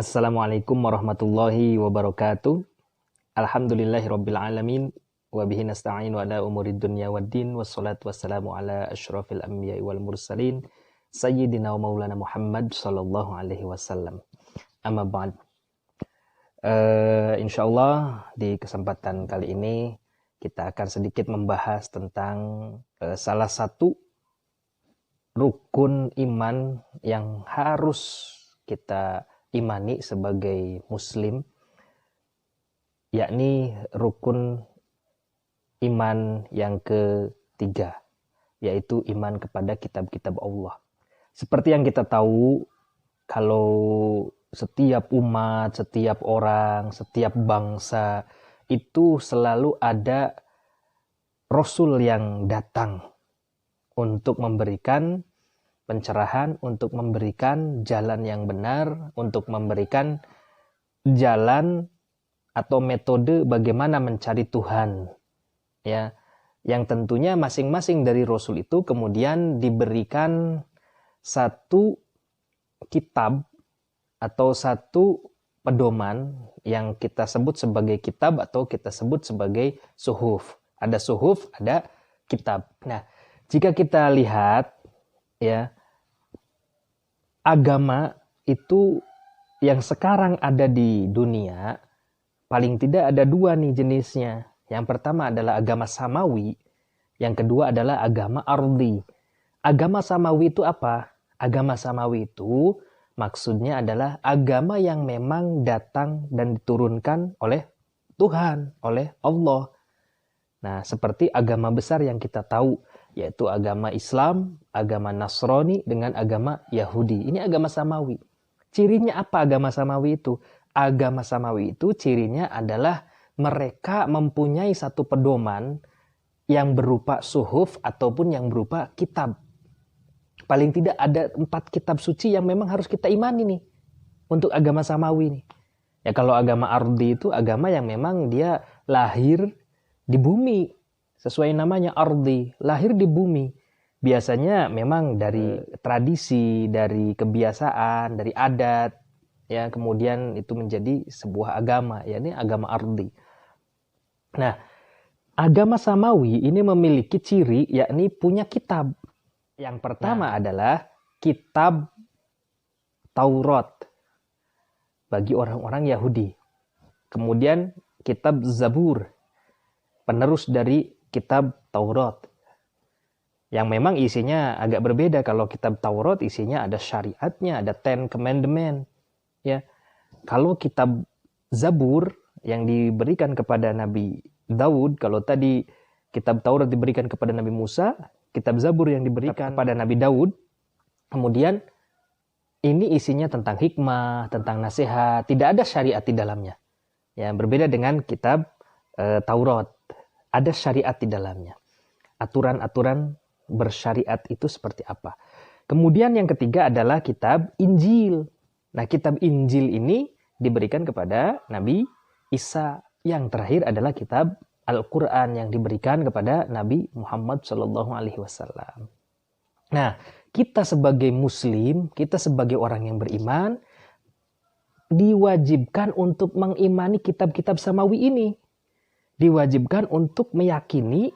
Assalamualaikum warahmatullahi wabarakatuh. Alhamdulillahirabbil alamin wa bihi nasta'in wa ala umurid dunya waddin wassalatu wassalamu ala asyrafil anbiya'i wal mursalin sayyidina wa maulana Muhammad sallallahu alaihi wasallam. Amma ba'd. Insyaallah di kesempatan kali ini kita akan sedikit membahas tentang salah satu rukun iman yang harus kita imani sebagai muslim, yakni rukun iman yang ketiga, yaitu iman kepada kitab-kitab Allah. Seperti yang kita tahu, kalau setiap umat, setiap orang, setiap bangsa itu selalu ada Rasul yang datang untuk memberikan pencerahan, untuk memberikan jalan yang benar, untuk memberikan jalan atau metode bagaimana mencari Tuhan, ya, yang tentunya masing-masing dari Rasul itu kemudian diberikan satu kitab atau satu pedoman yang kita sebut sebagai kitab atau kita sebut sebagai suhuf. Ada suhuf, ada kitab. Nah, jika kita lihat, ya, agama itu yang sekarang ada di dunia paling tidak ada dua nih jenisnya. Yang pertama adalah agama samawi, yang kedua adalah agama ardi. Agama samawi itu apa? Agama samawi itu maksudnya adalah agama yang memang datang dan diturunkan oleh Tuhan, oleh Allah. Nah, seperti agama besar yang kita tahu, yaitu agama Islam, agama Nasrani, dengan agama Yahudi. Ini agama samawi. Cirinya apa agama samawi itu? Agama samawi itu cirinya adalah mereka mempunyai satu pedoman yang berupa suhuf ataupun yang berupa kitab. Paling tidak ada 4 kitab suci yang memang harus kita imani nih untuk agama samawi nih. Ya, kalau agama ardi itu agama yang memang dia lahir di bumi, sesuai namanya ardi, lahir di bumi. Biasanya memang dari tradisi, dari kebiasaan, dari adat, ya, kemudian itu menjadi sebuah agama, yakni agama ardi. Nah, agama samawi ini memiliki ciri, yakni punya kitab. Yang pertama adalah kitab Taurat bagi orang-orang Yahudi. Kemudian kitab Zabur, penerus dari kitab Taurat, yang memang isinya agak berbeda. Kalau kitab Taurat isinya ada syariatnya, ada 10 commandment, ya. Kalau kitab Zabur yang diberikan kepada Nabi Daud, kalau tadi kitab Taurat diberikan kepada Nabi Musa, kitab Zabur yang diberikan kepada Nabi Daud, kemudian ini isinya tentang hikmah, tentang nasihat, tidak ada syariat di dalamnya. Ya, berbeda dengan kitab Taurat, ada syariat di dalamnya. Aturan-aturan bersyariat itu seperti apa. Kemudian yang ketiga adalah kitab Injil. Nah, kitab Injil ini diberikan kepada Nabi Isa. Yang terakhir adalah kitab Al-Quran yang diberikan kepada Nabi Muhammad SAW. Nah, kita sebagai muslim, kita sebagai orang yang beriman, diwajibkan untuk mengimani kitab-kitab samawi ini. Diwajibkan untuk meyakini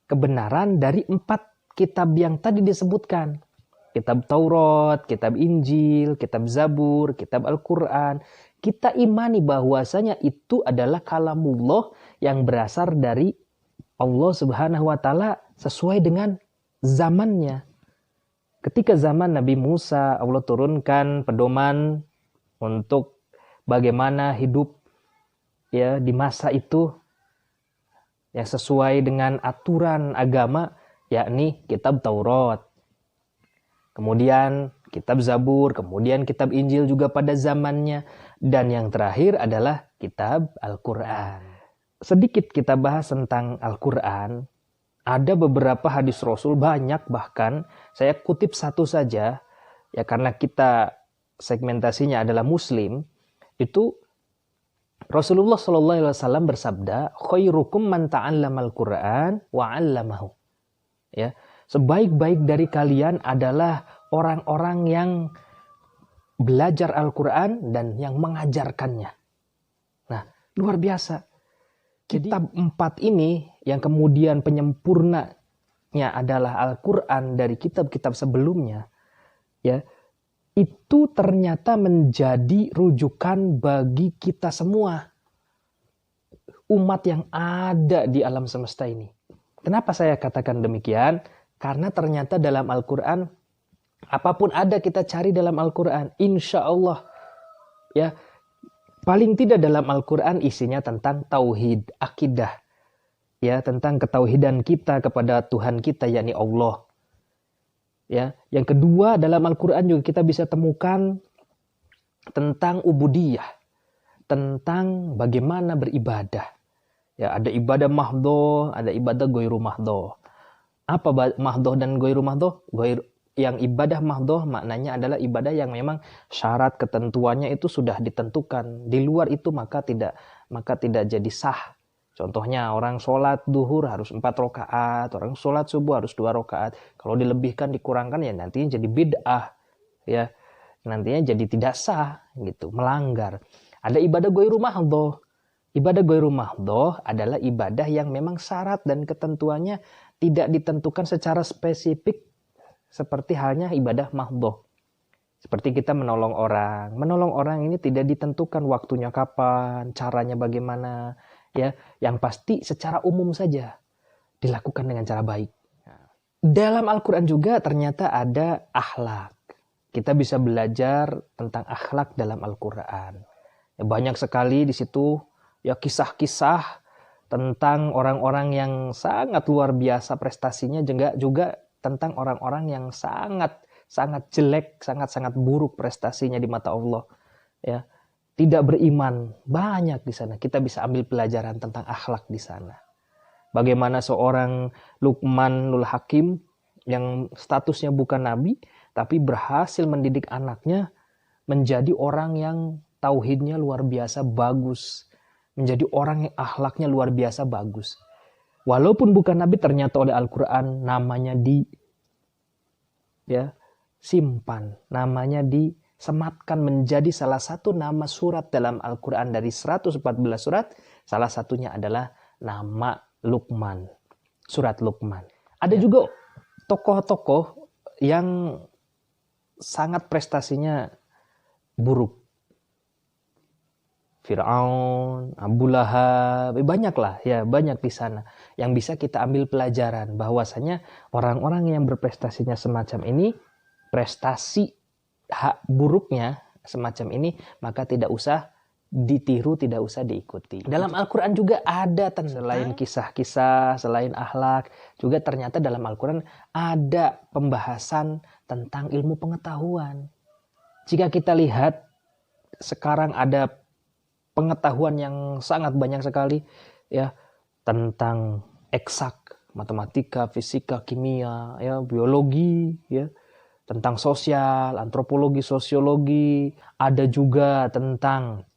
kebenaran dari 4 kitab yang tadi disebutkan. Kitab Taurat, kitab Injil, kitab Zabur, kitab Al-Quran. Kita imani bahwasanya itu adalah kalamullah yang berasal dari Allah Subhanahu wa taala sesuai dengan zamannya. Ketika zaman Nabi Musa, Allah turunkan pedoman untuk bagaimana hidup, ya, di masa itu yang sesuai dengan aturan agama, yakni kitab Taurat. Kemudian kitab Zabur, kemudian kitab Injil juga pada zamannya, dan yang terakhir adalah kitab Al-Quran. Sedikit kita bahas tentang Al-Quran. Ada beberapa hadis Rasul, banyak bahkan, saya kutip satu saja, ya, karena kita segmentasinya adalah muslim. Itu Rasulullah SAW bersabda, khairukum man ta'allamal Qur'an wa 'allamahu. Ya, sebaik-baik dari kalian adalah orang-orang yang belajar Al-Quran dan yang mengajarkannya. Nah, luar biasa. Kitab 4 ini yang kemudian penyempurnanya adalah Al-Quran dari kitab-kitab sebelumnya, ya, itu ternyata menjadi rujukan bagi kita semua, umat yang ada di alam semesta ini. Kenapa saya katakan demikian? Karena ternyata dalam Al-Quran, apapun ada kita cari dalam Al-Quran, insya Allah, ya, paling tidak dalam Al-Quran isinya tentang tauhid, akidah, ya, tentang ketauhidan kita kepada Tuhan kita, yakni Allah. Ya, yang kedua, dalam Al-Quran juga kita bisa temukan tentang ubudiyah, tentang bagaimana beribadah. Ya, ada ibadah mahdoh, ada ibadah goiru mahdoh. Apa mahdoh dan goiru mahdoh? Yang ibadah mahdoh maknanya adalah ibadah yang memang syarat ketentuannya itu sudah ditentukan. Di luar itu maka tidak jadi sah. Contohnya orang sholat duhur harus 4 rakaat, orang sholat subuh harus 2 rakaat. Kalau dilebihkan dikurangkan ya nantinya jadi bid'ah, ya, nantinya jadi tidak sah gitu, melanggar. Ada ibadah goiru mahdoh. Ibadah goiru mahdoh adalah ibadah yang memang syarat dan ketentuannya tidak ditentukan secara spesifik, seperti halnya ibadah mahdoh. Seperti kita menolong orang. Menolong orang ini tidak ditentukan waktunya kapan, caranya bagaimana. Ya, yang pasti secara umum saja dilakukan dengan cara baik. Dalam Al-Quran juga ternyata ada akhlak. Kita bisa belajar tentang akhlak dalam Al-Quran. Ya, banyak sekali di situ ya kisah-kisah tentang orang-orang yang sangat luar biasa prestasinya, juga tentang orang-orang yang sangat jelek, sangat buruk prestasinya di mata Allah. Ya, tidak beriman, banyak di sana. Kita bisa ambil pelajaran tentang akhlak di sana. Bagaimana seorang Luqmanul Hakim yang statusnya bukan nabi, tapi berhasil mendidik anaknya menjadi orang yang tauhidnya luar biasa bagus, menjadi orang yang akhlaknya luar biasa bagus. Walaupun bukan nabi, ternyata oleh Al-Quran namanya simpan, namanya disematkan menjadi salah satu nama surat dalam Al-Quran. Dari 114 surat, salah satunya adalah nama Luqman, surat Luqman. Ada juga tokoh-tokoh yang sangat prestasinya buruk. Fir'aun, Abu Lahab, banyak di sana yang bisa kita ambil pelajaran bahwasanya orang-orang yang berprestasinya semacam ini, prestasi hak buruknya semacam ini, maka tidak usah ditiru, tidak usah diikuti. Dalam Al-Quran juga ada selain kisah-kisah, selain akhlak, juga ternyata dalam Al-Quran ada pembahasan tentang ilmu pengetahuan. Jika kita lihat sekarang ada pengetahuan yang sangat banyak sekali ya tentang eksak, matematika, fisika, kimia, ya, biologi, ya, tentang sosial, antropologi, sosiologi, ada juga tentang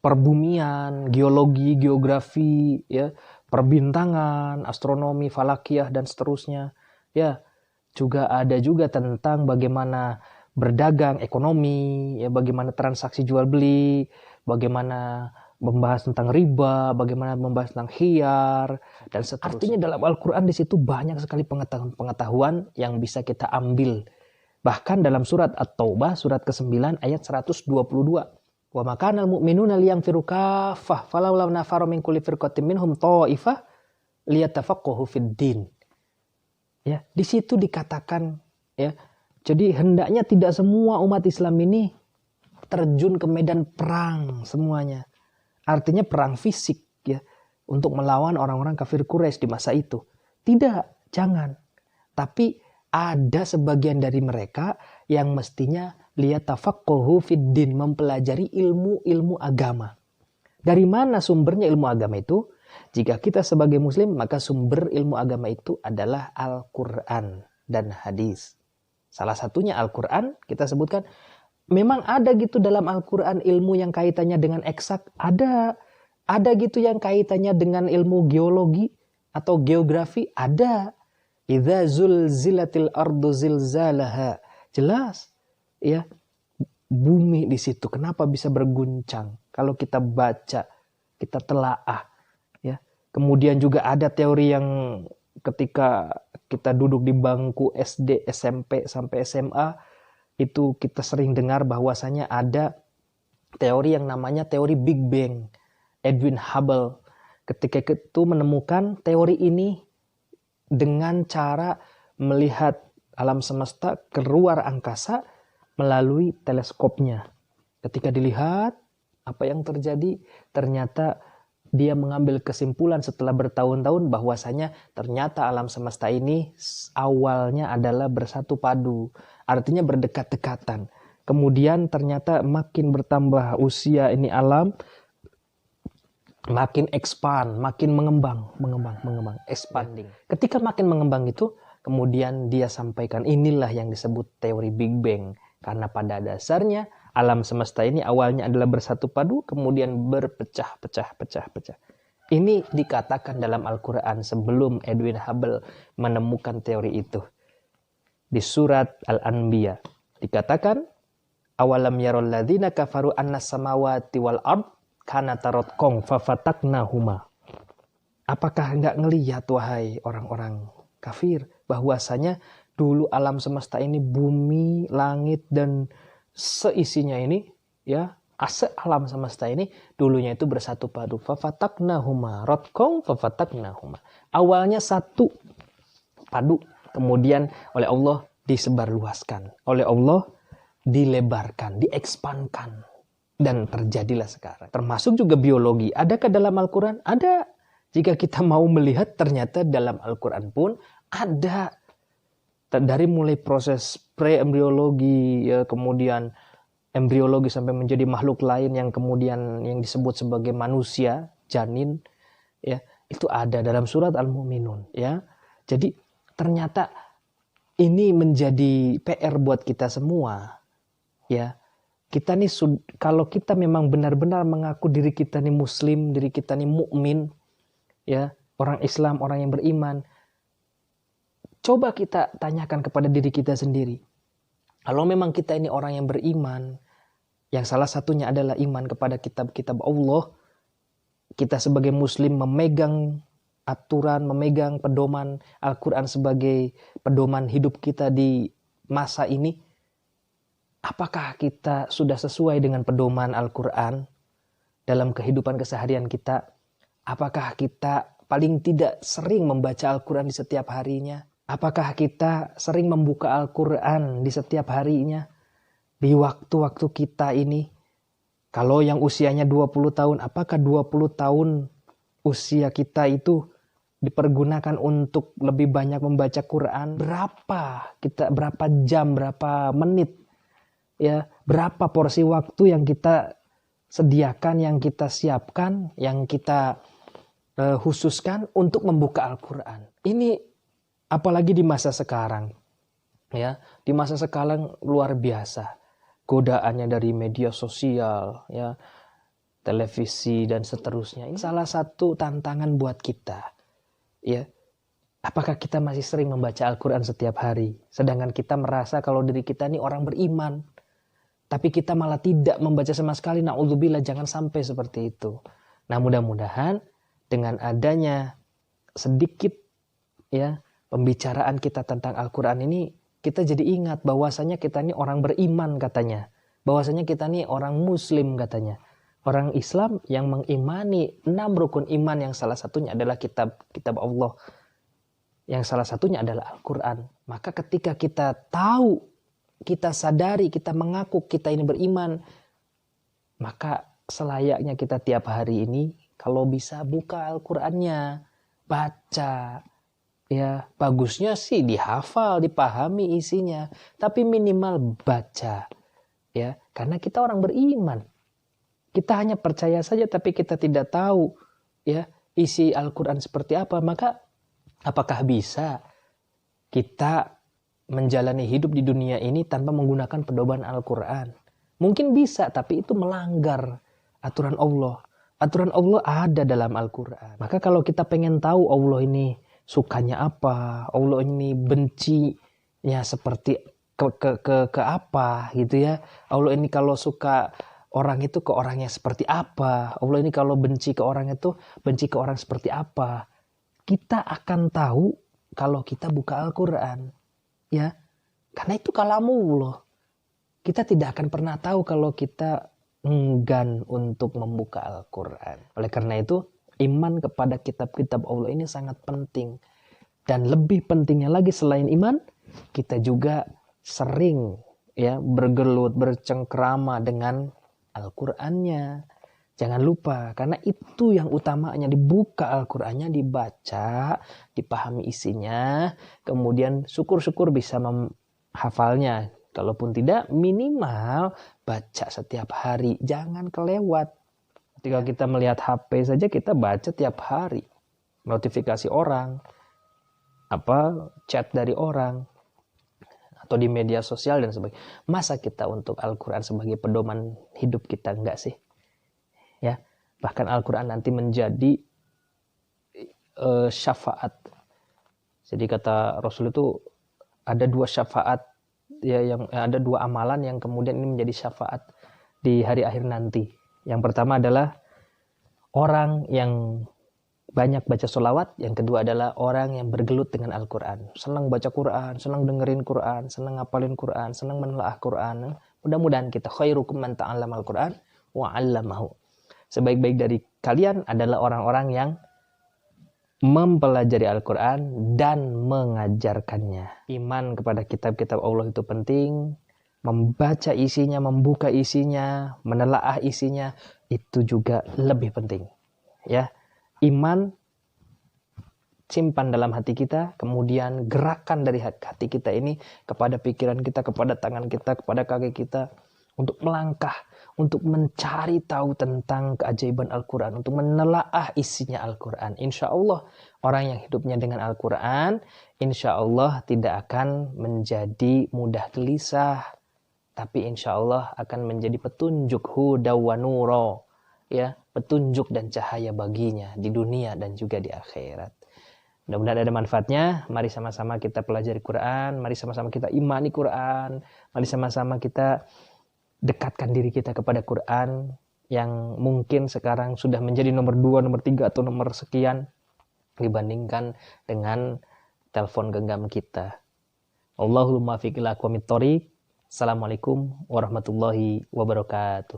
perbumian, geologi, geografi, ya, perbintangan, astronomi, falakiyah dan seterusnya. Ya, juga ada juga tentang bagaimana berdagang, ekonomi, ya, bagaimana transaksi jual beli, bagaimana membahas tentang riba, bagaimana membahas tentang khiyar dan seterusnya. Artinya dalam Al-Quran di situ banyak sekali pengetahuan yang bisa kita ambil. Bahkan dalam surat At-Taubah surat ke-9 ayat 122. Wa makanal mu'minuna liyanfiru kaffah falawla nafaru min kulli firqatin minhum tha'ifah liyatafaqahu fid din. Ya, di situ dikatakan ya, jadi hendaknya tidak semua umat Islam ini terjun ke medan perang semuanya. Artinya perang fisik ya, untuk melawan orang-orang kafir Quraisy di masa itu. Tidak, jangan. Tapi ada sebagian dari mereka yang mestinya liyatafaqahu fid din, mempelajari ilmu-ilmu agama. Dari mana sumbernya ilmu agama itu? Jika kita sebagai muslim, maka sumber ilmu agama itu adalah Al-Quran dan hadis. Salah satunya Al-Quran, kita sebutkan. Memang ada gitu dalam Al-Quran ilmu yang kaitannya dengan eksak. Ada gitu yang kaitannya dengan ilmu geologi atau geografi. Ada. Idza zulzilatil ardu zilzalaha. Jelas. Ya. bumi di situ kenapa bisa berguncang? Kalau kita baca, kita telaah, ya. Kemudian juga ada teori yang ketika kita duduk di bangku SD, SMP sampai SMA itu kita sering dengar bahwasanya ada teori yang namanya teori Big Bang. Edwin Hubble ketika itu menemukan teori ini dengan cara melihat alam semesta keluar angkasa melalui teleskopnya. Ketika dilihat apa yang terjadi, ternyata dia mengambil kesimpulan setelah bertahun-tahun bahwasanya ternyata alam semesta ini awalnya adalah bersatu padu, artinya berdekat-dekatan. Kemudian ternyata makin bertambah usia ini alam, makin expand, makin mengembang, expanding. Ketika makin mengembang itu, kemudian dia sampaikan inilah yang disebut teori Big Bang. Karena pada dasarnya alam semesta ini awalnya adalah bersatu padu, kemudian berpecah-pecah. Ini dikatakan dalam Al-Quran sebelum Edwin Hubble menemukan teori itu. Di surat Al-Anbiya dikatakan, awalam yarol ladzina kafaru annas samawati wal ard kanata ratqan fafataknahuma. Apakah enggak ngelihat wahai orang-orang kafir bahwasanya dulu alam semesta ini, bumi, langit dan seisinya ini, ya, alam semesta ini dulunya itu bersatu padu. Fafataknahuma ratqan fafataknahuma. Awalnya satu padu, kemudian oleh Allah disebarluaskan, oleh Allah dilebarkan, diekspankan, dan terjadilah sekarang. Termasuk juga biologi. Adakah dalam Al-Quran? Ada. Jika kita mau melihat, ternyata dalam Al-Quran pun ada. Dari mulai proses pre-embriologi, ya, kemudian embriologi sampai menjadi makhluk lain yang kemudian yang disebut sebagai manusia, janin, ya, itu ada dalam surat Al-Mu'minun, ya. Jadi ternyata ini menjadi PR buat kita semua, ya. Kita nih, kalau kita memang benar-benar mengaku diri kita nih muslim, diri kita nih mukmin, ya, orang Islam, orang yang beriman, coba kita tanyakan kepada diri kita sendiri. Kalau memang kita ini orang yang beriman, yang salah satunya adalah iman kepada kitab-kitab Allah, kita sebagai muslim memegang aturan, memegang pedoman Al-Quran sebagai pedoman hidup kita di masa ini, apakah kita sudah sesuai dengan pedoman Al-Quran dalam kehidupan keseharian kita? Apakah kita paling tidak sering membaca Al-Quran di setiap harinya? Apakah kita sering membuka Al-Quran di setiap harinya? Di waktu-waktu kita ini, kalau yang usianya 20 tahun, apakah 20 tahun usia kita itu dipergunakan untuk lebih banyak membaca Quran? Berapa jam, berapa menit, ya, berapa porsi waktu yang kita sediakan, yang kita siapkan, yang kita khususkan untuk membuka Al-Quran? Ini apalagi di masa sekarang, ya, di masa sekarang luar biasa godaannya dari media sosial, ya, televisi dan seterusnya. Ini salah satu tantangan buat kita, ya. Apakah kita masih sering membaca Al-Quran setiap hari, sedangkan kita merasa kalau diri kita ini orang beriman, tapi kita malah tidak membaca sama sekali? Na'udzubillah, jangan sampai seperti itu. Nah, mudah-mudahan dengan adanya sedikit, ya, pembicaraan kita tentang Al-Quran ini, kita jadi ingat bahwasanya kita ini orang beriman katanya. Bahwasanya kita ini orang muslim katanya. Orang Islam yang mengimani 6 rukun iman, yang salah satunya adalah kitab Allah. Yang salah satunya adalah Al-Quran. Maka ketika kita tahu, kita sadari, kita mengaku kita ini beriman, maka selayaknya kita tiap hari ini kalau bisa buka Al-Qurannya, baca. Ya, bagusnya sih dihafal, dipahami isinya, tapi minimal baca, ya, karena kita orang beriman. Kita hanya percaya saja, tapi kita tidak tahu, ya, isi Al-Quran seperti apa. Maka apakah bisa kita menjalani hidup di dunia ini tanpa menggunakan pedoman Al-Quran? Mungkin bisa, tapi itu melanggar aturan Allah. Aturan Allah ada dalam Al-Quran. Maka kalau kita pengen tahu Allah ini sukanya apa, Allah ini bencinya seperti ke apa gitu ya. Allah ini kalau suka orang itu ke orang yang seperti apa. Allah ini kalau benci ke orang itu benci ke orang seperti apa. Kita akan tahu kalau kita buka Al-Quran. Ya, karena itu kalamullah. Kita tidak akan pernah tahu kalau kita enggan untuk membuka Al-Quran. Oleh karena itu, iman kepada kitab-kitab Allah ini sangat penting. Dan lebih pentingnya lagi selain iman, kita juga sering ya bergelut, bercengkrama dengan Al-Qur'annya. Jangan lupa, karena itu yang utamanya, dibuka Al-Qur'annya, dibaca, dipahami isinya, kemudian syukur-syukur bisa menghafalnya. Kalaupun tidak, minimal baca setiap hari, jangan kelewat. Ketika kita melihat HP saja, kita baca tiap hari. Notifikasi orang, chat dari orang, atau di media sosial dan sebagainya. Masa kita untuk Al-Quran sebagai pedoman hidup kita? Enggak sih. Ya, bahkan Al-Quran nanti menjadi syafaat. Jadi kata Rasul itu ada 2 syafaat ya, yang ada 2 amalan yang kemudian ini menjadi syafaat di hari akhir nanti. Yang pertama adalah orang yang banyak baca sholawat, yang kedua adalah orang yang bergelut dengan Al-Quran. Senang baca Quran, senang dengerin Quran, senang ngapalin Quran, senang menelaah Quran. Mudah-mudahan kita khairukum man ta'allama Al-Quran wa 'allamahu. Sebaik-baik dari kalian adalah orang-orang yang mempelajari Al-Quran dan mengajarkannya. Iman kepada kitab-kitab Allah itu penting. Membaca isinya, membuka isinya, menelaah isinya, itu juga lebih penting. Ya, iman simpan dalam hati kita, kemudian gerakan dari hati kita ini kepada pikiran kita, kepada tangan kita, kepada kaki kita, untuk melangkah, untuk mencari tahu tentang keajaiban Al-Quran, untuk menelaah isinya Al-Quran. Insya Allah orang yang hidupnya dengan Al-Quran, insya Allah tidak akan menjadi mudah gelisah, tapi insya Allah akan menjadi petunjuk huda wa nuro, ya, petunjuk dan cahaya baginya di dunia dan juga di akhirat. Mudah-mudahan ada manfaatnya. Mari sama-sama kita pelajari Quran, mari sama-sama kita imani Quran, mari sama-sama kita dekatkan diri kita kepada Quran yang mungkin sekarang sudah menjadi nomor 2, nomor 3 atau nomor sekian dibandingkan dengan telepon genggam kita. Allahul muwaffiq ila aqwamit thoriq. Assalamualaikum warahmatullahi wabarakatuh.